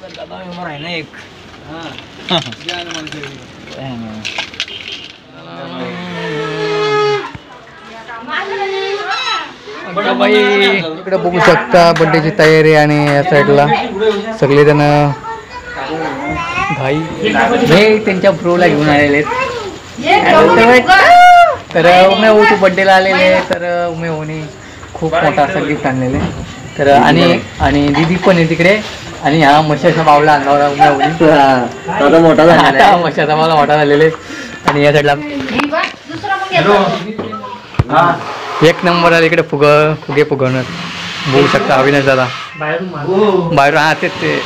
आहे ना एक बाई इकडे बघू शकता बड्डेची तयारी आणि या साईडला सगळे जण घाई हे त्यांच्या ब्रोला घेऊन आलेले तर उमे हो तू बड्डेला आलेले तर उमे होने खूप मोठा असा गिफ्ट आणलेले तर आणि दीदी पण आहे तिकडे आणि हा मशाचा बावला आणला उमे होने मोठा आता मशाचा बावला मोठा झालेले आणि या साईडला एक नंबर आला इकडे फुगे फुगवणार बघू शकता अविनाश दादा बाहेरून हा ते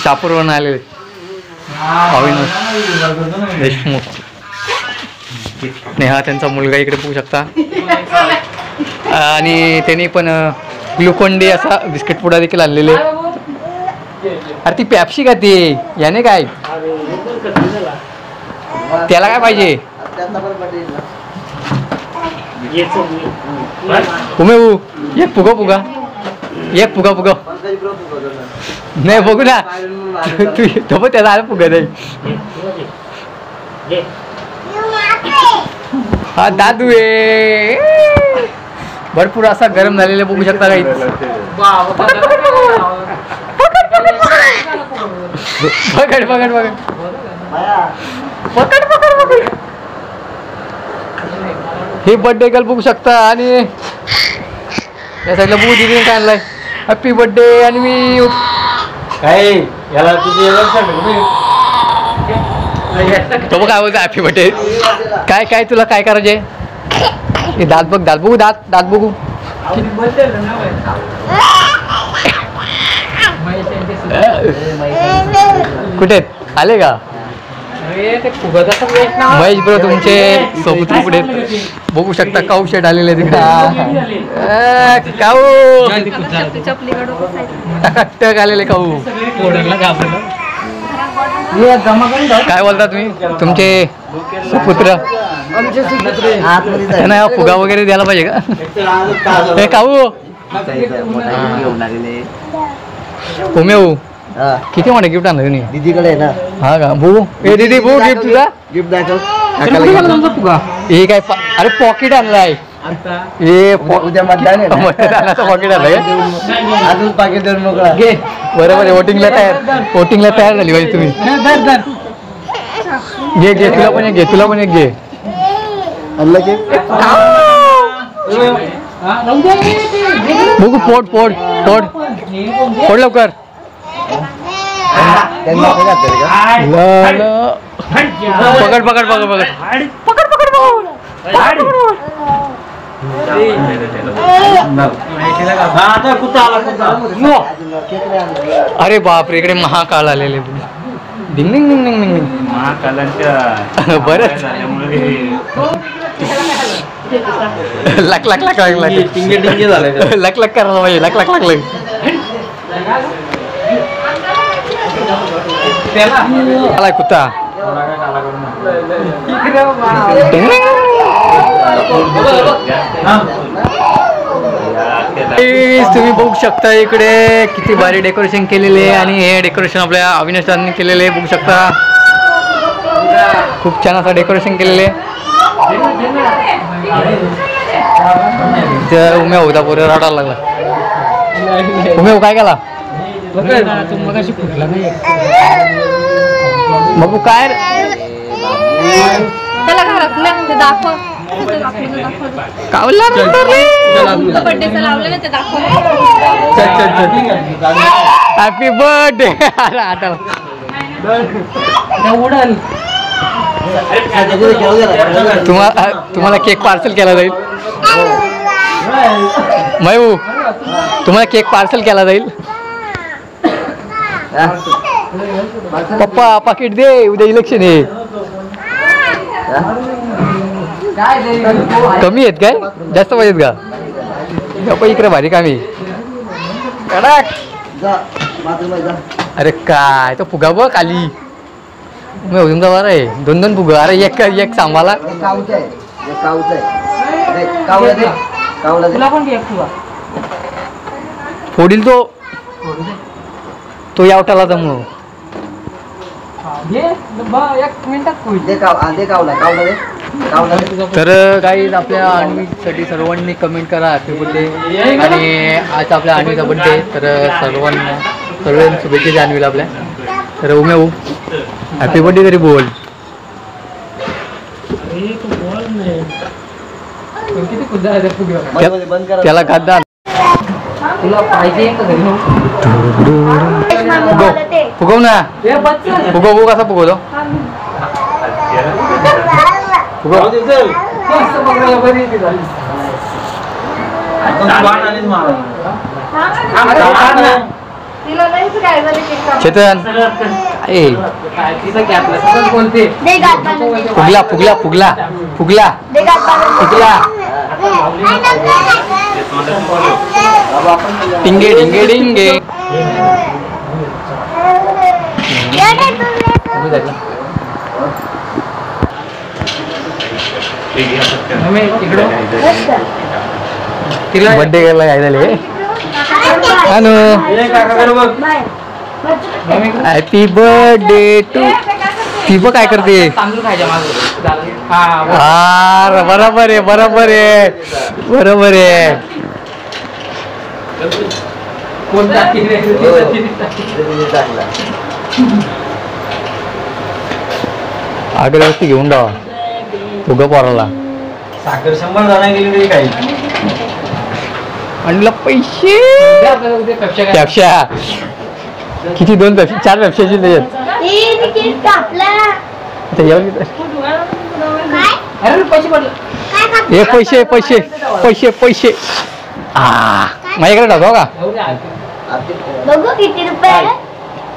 शापूरवरून आलेले अविनाश देशमुख नेहा त्यांचा मुलगा इकडे बघू शकता आणि त्यांनी पण ग्लुकोन डी असा बिस्किट पुडा देखील आणलेले अरे ती पॅप्सी का ती याने काय त्याला काय पाहिजे उमे एक फुगा एक फुगा नाही बघू ना तू त्याला आला फुगा नाही हा दादू आहे भरपूर असा गरम झालेला बघू शकता काही पकड पकड पकड पकड पकड पकड हे बर्थडे गर्ल बघू शकता आणि या साईडला बघू दिदीने काय आणलाय हॅपी बर्थडे आणि मी काय याला तुझे तो काय बोलतो हॅपी बर्थडे काय काय तुला काय करायचे हे दात बघू दात बघू कुठे आले का महेश ब्रो तुमचे सोबत पुढे बघू शकता काऊ शेट आलेले तिकडे काऊ टक आलेले काऊ काय बोलता तुम्ही तुमचे सुपुत्र त्यांना फुगा वगैरे द्यायला पाहिजे का हे काऊ होऊ किती मोठे गिफ्ट आणलं तुम्ही दीदीकडे आहे ना हा का भाऊ ए दीदी भाऊ गिफ्ट तुझा गिफ्ट दाखव हे काय अरे पॉकेट आणलाय हे उद्या मतदानाचं पॉकेट आणलंय अजून पाकिट देऊन मोकळा घे बरोबर वोटिंगला तयार झाली पाहिजे तुम्ही घे तुला पण एक घे आणलं की बघू पोट लवकर पकड अरे बापरे इकडे महाकाल आलेले डिंग डिंग डिंग डिंग डिंग महाकालांच्या बरंच लक करायला पाहिजे लक आलाय कुत्ता तुम्ही बघू शकता इकडे किती भारी डेकोरेशन केलेले आणि हे डेकोरेशन आपल्या अविनाशांनी केलेले बघू शकता खूप छान असं डेकोरेशन केलेले उम्या होता पुरे रडायला लागला उम्या काय केला बघू काय हॅपी बर्थडे तुम्हाला केक पार्सल केला जाईल मयू तुम्हाला केक पार्सल केला जाईल पप्पा पाकिट दे उद्या इलेक्शन आहे कमी आहेत काय जास्त पाहिजेत का पप्पा इकडे भारी कामी अरे काय तो फुगा बघ खाली मी अजून का बरं आहे दोन फुगा अरे एक सांभाळा फोडील तो तो यावटाला जमू तर गाईज आपल्या आणवीसाठी सर्वांनी कमेंट करा हॅपी बर्थडे. आणि आज आपल्या आणवीचा बर्थडे, तर सर्वांना शुभेच्छा द्या आणवीला आपल्या. तर उमेव हॅपी बर्थडे तरी बोल. त्याला खाद्दा तुला पाहिजे फुगव ना. फुगव कसा फुगवतो फुगव. चेतन फुगला फुगला फुगला फुगला फुगला. डिंगे डिंगे डिंगे. बर्थडे करायला काय झाले अनु. Happy birthday to. ती बघ काय करते. हा बरोबर आहे बरोबर आहे बरोबर आहे. अगरबत्ती घेऊन जावा फुगा पोराला. साखर 100 जण गेली तरी काही. आणला पैसे पेप्स्या किती 2 पेप्सी 4 पेप्स्याची त्याच्यात. हे पैसे पैसे पैसे पैसे हा माझ्याकडे टाकतो का.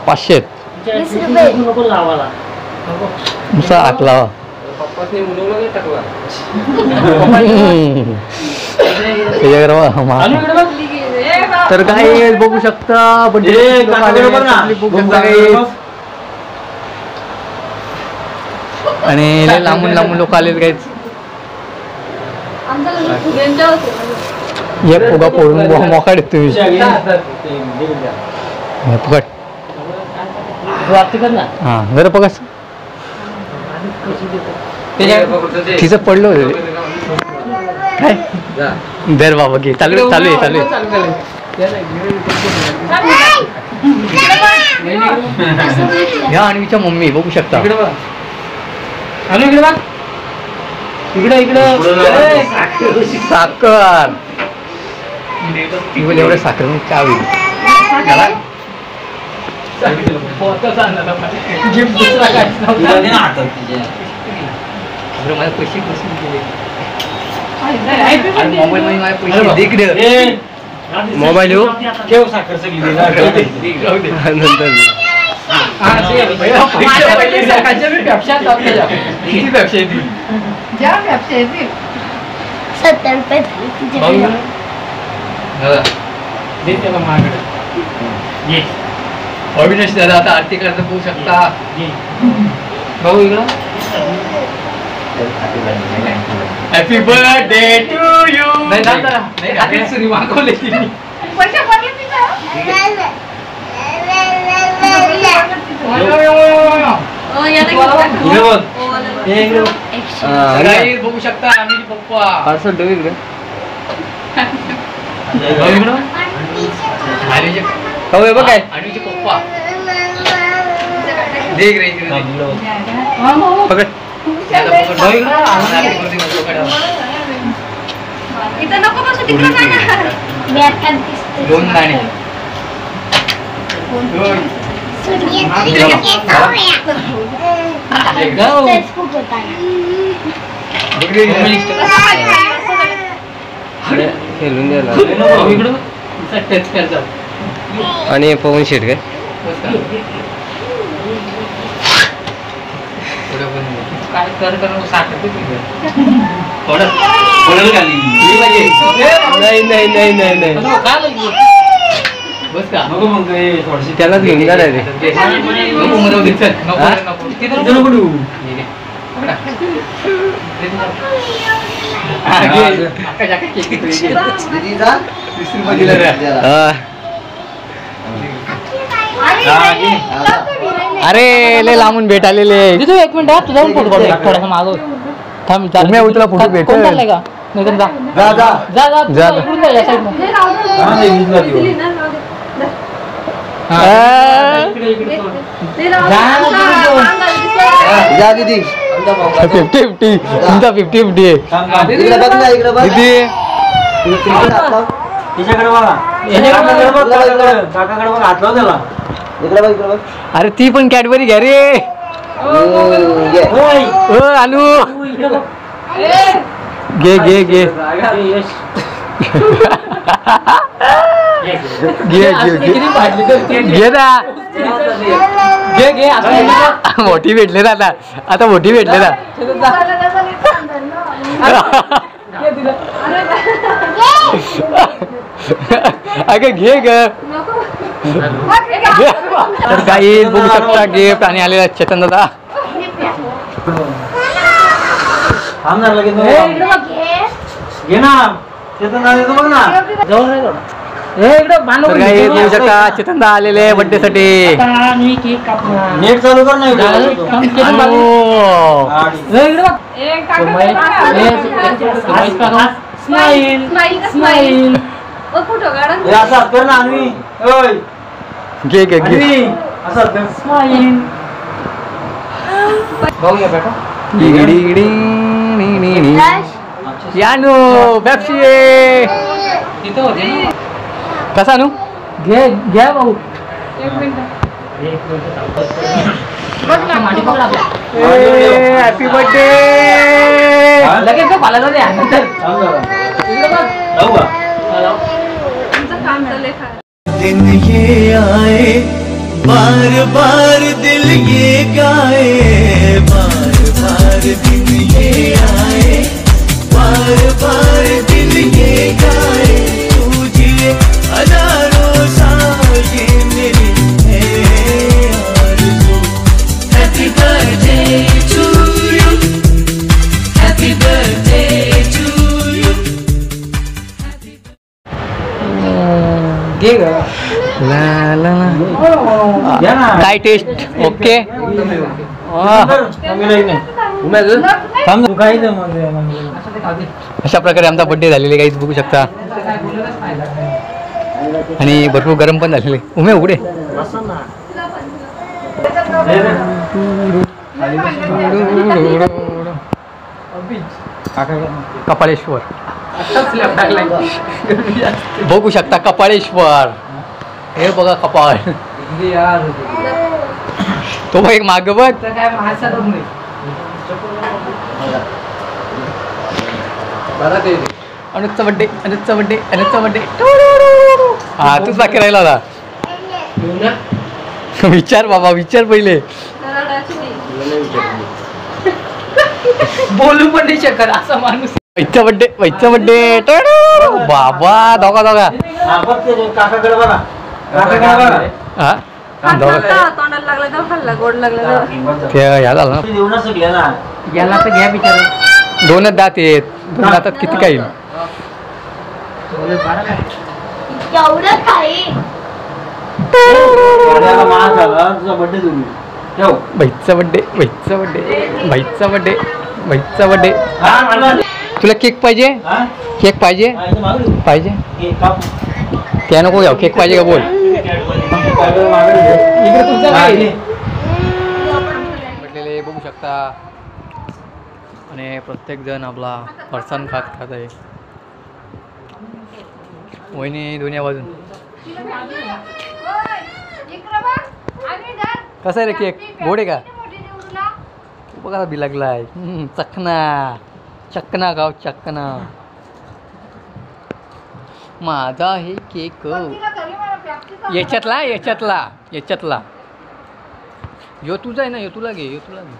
500 नुसता आटला. तर काय बघू शकता आणि लांबून लांबून लोक आलेत काहीच. हे फुगा फोडून मोकाड तुम्ही फुकट. हा जरा बघा तिचं पडलं होतं काय. दर बाबा घे चालू चालू आहे चालू आहे. ह्या आणवीच्या मम्मी बघू शकता. साखर एवढं साखर मग काय होईल. माझे पैसे मोबाईल मध्ये माझे पैसे मोबाईल येऊ ठेव. साखर सगळी नंतर अविनाश दादा आता आरती करता बघू शकता. भाऊ इकडं हॅपी बर्थडे टू यू. नाही सुरी मागवले तिने. बघू शकता आम्ही पप्पा पार्सल ठेव इकडे. बघ काय आणवीचे पप्पा देख रे पकड. दोन नाणे आणि पवन शेट काय काय कर साखर नाही नाही नाही नाही नाही बस का नको मग थोडीशी त्यालाच घेऊन जा रे. अरे लय लांबून भेट आलेले. तू एक मिनिट तुझा पण फोटो काढू थोडासा मागं थांब. उम्या तुला फोटो भेटेल. कोण चाललंय का नाही तर जा जा जा जा जा जा. इकडून जा, या साईडनं. जा दीदी 50-50 तुमचा 50-50 आहे. इकडे बघ ना इकडे बघ दीदी तिच्याकडे बघा काकाकडे बघ काकाकडे बघ हात लाव त्याला इकडे बघ इकडे बघ अरे ती पण कॅडबरी घ्या रे. ओ आलू घे घे घे घे घे घे घे ना. घे घे असं मोठी भेटले ना आता. आता मोठी भेटले ना. अगं घे ग. तर काही बघू शकता गिफ्ट आणि आलेला चेतन दादा. थांब ना लगेच घे ना चेतन दादा येतो बघ ना जवळ नाही थोडं. हे इकडं बांधू तर काही बघू शकता चेतन दादा आलेले बर्थडे साठी. आता मी केक कापणार. नेट चालू कर ना झालं, इकडे. काम केलं बाजू. हे इकडं बघ. स्माईल स्माईल हे असं हात कर ना अन्वी ओय घे घे घे. अन्वी असं हात कर स्माईल. बघूया बेटा. यानू पेप्सी तिथं होते ना. कसा आणू. घे घ्या भाऊ. मांडी पकड आपल्या. Happy birthday. लगेच तो पाला जाते नंतर. थांब जरा. इकडं बघ. लावू का दिन ये आए बार बार दिल ये गाए बार बार दिन ये आए बार बार दिल ये गाए तुझे हजारों साल ये मेरी है आरज़ू. Happy birthday to you happy birthday to you. घे ग. ला ला ला. घ्या ना काय टेस्ट ओके. थांब तू काही दे मग अशा प्रकारे आमचा बर्थडे झालेले काहीच बघू शकता. आणि भरपूर गरम पण झालेले. उमे उघडे. कपाळेश्वर बघू शकता. कपाळेश्वर हे बघा कपाळ. तो बघ एक माग बघ. काय माणसातच नाही. अनुजचा बड्डे अनुजचा बड्डे अनुजचा बड्डे. हा तूच बाकी राहिला होता. विचार बाबा विचार पहिले. बोलू पण नाही शकत असा माणूस. वैचा बड्डे वैचा बड्डे. बाबा दोघा दोघा. हा बघ ते काकाकडे बघा काकाकडे बघा हा दोघा. तोंडाला लागला तर खाल्ला गोड लागला ते ह्या झालं ना. देऊनच घ्या ना याला तर घ्या बिचार. दोनच दात आहेत. दोन दातात किती काही. एवढं काही गाड्याला मार झाला तुझा बर्थडे तुम्ही ठेव भाईचा बड्डे भाईचा बड्डे भाईचा बड्डे भाईचा बड्डे. हा मला तुला केक पाहिजे. हा केक पाहिजे हा, इथं मागं दे. पाहिजे. हे काप. त्या नको घ्याव. केक पाहिजे का बोल. काकाला मागं दे. इकडे तुमचं हा, काय घे. म्हटलेले बघू शकता. आणि प्रत्येक जण आपला फरसाण खात आहे. वहिनी दोन्ही बाजून. कसा आहे रे केक गोड आहे का. बघा बी लागलाय. चकना चकना गाव चकना. माझा हे केक याच्यातला याच्यातला याच्यातला. यो तुझा आहे ना. यो तुला घे यो तुला घे.